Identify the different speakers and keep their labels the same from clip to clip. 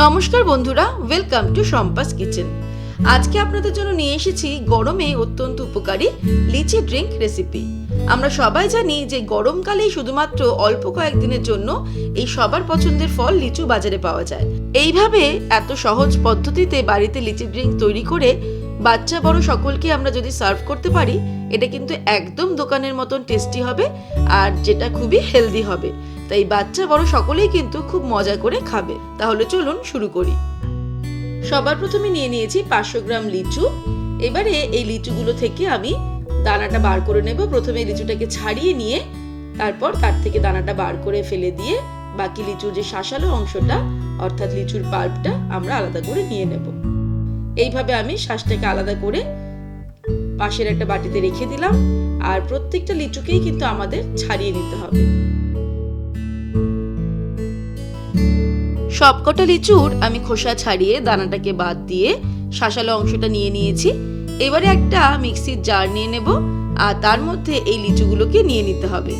Speaker 1: নমস্কার বন্ধুরা, welcome to Shampa's kitchen. আজকে আপনাদের জন্য নিয়ে এসেছি গরমে অত্যন্ত উপকারী লিচি ড্রিঙ্ক রেসিপি। আমরা সবাই জানি যে গরমকালেই শুধুমাত্র অল্প কয়েকদিনের জন্য এই সবার পছন্দের ফল লিচু বাজারে পাওয়া যায়। এইভাবে এত সহজ পদ্ধতিতে বাড়িতে লিচি ড্রিঙ্ক তৈরি করে বাচ্চা বড় সকলকে আমরা যদি সার্ভ করতে পারি, এটা কিন্তু একদম দোকানের মতন টেস্টি হবে আর যেটা খুবই হেলদি হবে। তাই বাচ্চা বড় সকলেই কিন্তু খুব মজা করে খাবে। তাহলে চলুন শুরু করি। সবার প্রথমে নিয়ে নিয়েছি 500 গ্রাম লিচু। এবারে এই লিচুগুলো থেকে আমি দানাটা বার করে নেব। প্রথমে লিচুটাকে ছাড়িয়ে নিয়ে তারপর তার থেকে দানাটা বার করে ফেলে দিয়ে বাকি লিচুর যে শাঁসালো অংশটা অর্থাৎ লিচুর পাল্পটা আমরা আলাদা করে নিয়ে নেব। এইভাবে আমি শাঁসটাকে আলাদা করে পাশের একটা বাটিতে রেখে দিলাম। আর প্রত্যেকটা লিচুকেই কিন্তু আমাদের ছাড়িয়ে নিতে হবে। সবকটা লিচুর আমি খোসা ছাড়িয়ে দানাটাকে বাদ দিয়ে শাঁসালো অংশটা নিয়ে নিয়েছি। এবারে একটা মিক্সির জার নিয়ে নেব আর তার মধ্যে এই লিচুগুলোকে নিয়ে নিতে হবে।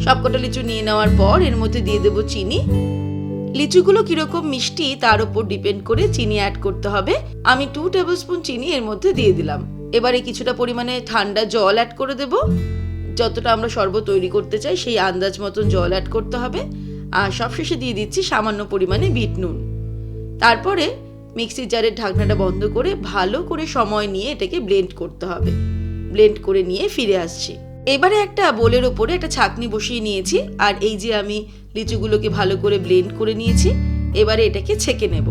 Speaker 1: সবকটা লিচু নিয়ে নেওয়ার পর এর মধ্যে দিয়ে দেব চিনি। লিচুগুলো কিরকম মিষ্টি তার উপর ডিপেন্ড করে চিনি অ্যাড করতে হবে। আমি 2 টেবিল স্পুন চিনি এর মধ্যে দিয়ে দিলাম। এবারে কিছুটা পরিমাণে ঠান্ডা জল অ্যাড করে দেব। যতটা আমরা শরবত তৈরি করতে চাই সেই আন্দাজ মতন জল অ্যাড করতে হবে। আর সবশেষে দিয়ে দিচ্ছি সামান্য পরিমাণে বিট নুন। তারপরে মিক্সির জারের ঢাকনাটা বন্ধ করে ভালো করে সময় নিয়ে এটাকে ব্লেন্ড করতে হবে। ব্লেন্ড করে নিয়ে ফিরে আসছি। এবারে একটা বোলের ওপরে একটা ছাঁকনি বসিয়ে নিয়েছি আর এই যে আমি লিচুগুলোকে ভালো করে ব্লেন্ড করে নিয়েছি। এবারে এটাকে ছেঁকে নেব।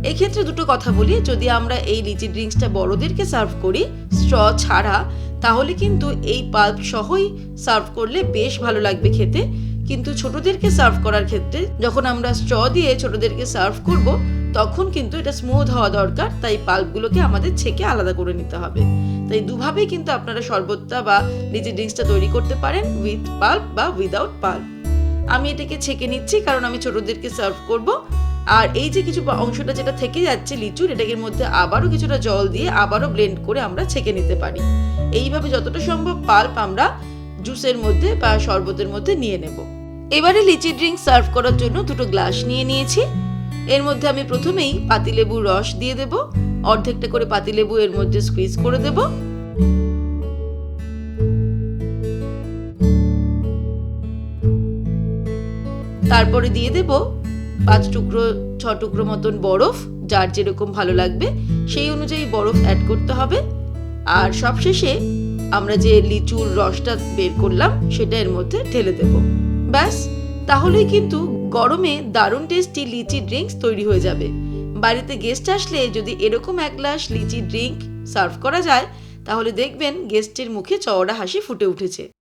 Speaker 1: এই ক্ষেত্রে দুটো কথা বলি, যদি আমরা এই লিচি ড্রিঙ্কসটা বড়দেরকে সার্ভ করি স্ট্র ছাড়া, তাহলে কিন্তু এই পাল্প সহই সার্ভ করলে বেশ ভালো লাগবে খেতে। কিন্তু ছোটদেরকে সার্ভ করার ক্ষেত্রে যখন আমরা স্ট্র দিয়ে ছোটদেরকে সার্ভ করব তখন কিন্তু এটা স্মুথ হওয়া দরকার। তাই পাল্পগুলোকে আমাদের ছেঁকে আলাদা করে নিতে হবে। তাই দুভাবেই কিন্তু আপনারা শরবতটা বা লিচি ড্রিঙ্কসটা তৈরি করতে পারেন, উইথ পাল্প বা উইদাউট পাল্প। আমি এটাকে ছেঁকে নিচ্ছি কারণ আমি ছোটদেরকে সার্ভ করব। আর এই যে কিছু অংশটা যেটা থেকে যাচ্ছে লিচুর, এটাকে মধ্যে আবারও কিছুটা জল দিয়ে আবারও ব্লেন্ড করে আমরা ছেঁকে নিতে পারি। এইভাবে যতটা সম্ভব পাল্প আমরা জুসের মধ্যে বা শরবতের মধ্যে নিয়ে নেব। এবারে লিচি ড্রিঙ্ক সার্ভ করার জন্য দুটো গ্লাস নিয়ে নিয়েছি। এর মধ্যে আমি প্রথমেই পাতিলেবুর রস দিয়ে দেব। অর্ধেকটা করে পাতিলেবু এর মধ্যে স্কুইজ করে দেব। তারপরে দিয়ে দেব 5 টুকরো 6 টুকরো মতন বরফ, যার যেরকম ভালো লাগবে সেই অনুযায়ী বরফ অ্যাড করতে হবে। আর সবশেষে আমরা যে লিচুর রসটা বের করলাম সেটা এর মধ্যে ঢেলে দেব। ব্যাস, তাহলেই কিন্তু গরমে দারুণ টেস্টি লিচি ড্রিঙ্কস তৈরি হয়ে যাবে। বাড়িতে গেস্ট আসলে যদি এরকম এক গ্লাস লিচি ড্রিঙ্ক সার্ভ করা যায় তাহলে দেখবেন গেস্টের মুখে চওড়া হাসি ফুটে উঠেছে।